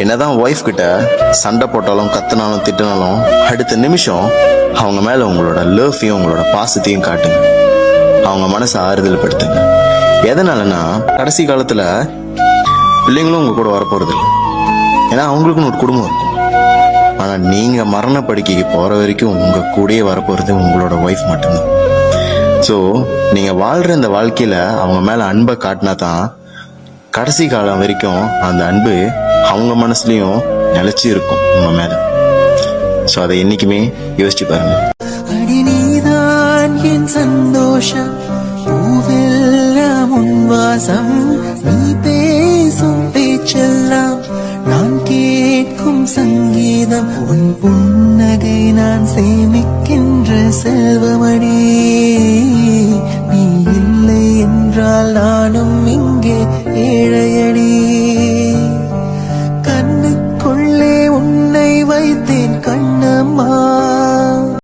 என்னதான் ஒய்ஃப் கிட்ட சண்டை போட்டாலும் கத்துனாலும் திட்டினாலும் அடுத்த நிமிஷம் அவங்க மேல உங்களோட லவ்வையும் உங்களோட பாசத்தையும் காட்டுங்க. அவங்க மனசை ஆறுதல் படுத்துங்க. எதனாலனா கடைசி காலத்துல பிள்ளைங்களும் உங்க கூட வரப்போறது இல்லை. ஏன்னா அவங்களுக்குன்னு ஒரு குடும்பம் இருக்கும். ஆனா நீங்க மரண படுக்கைக்கு போற வரைக்கும் உங்க கூடயே வரப்போறது உங்களோட ஒய்ஃப் மட்டும்தான். ஸோ நீங்க வாழ்ற இந்த வாழ்க்கையில அவங்க மேல அன்பை காட்டினா தான் கடைசி காலம் வரைக்கும் அந்த அன்பு அவங்க மனசுலயும் நிலைச்சு இருக்கும் உங்க மேல. ஸோ அதை என்னைக்குமே யோசிச்சு பாருங்க. அடி நீதான் என் சந்தோஷம், பூவெல்லாம் உன் வாசம், நீ பேசும் பேச்செல்லாம் நான் கேட்கும் சங்கீதம், உன் புன்னகை நான் சேமிக்கின்ற செல்வமடி, நீ இல்லை என்றால் நானும் இங்கே ஏழையடி.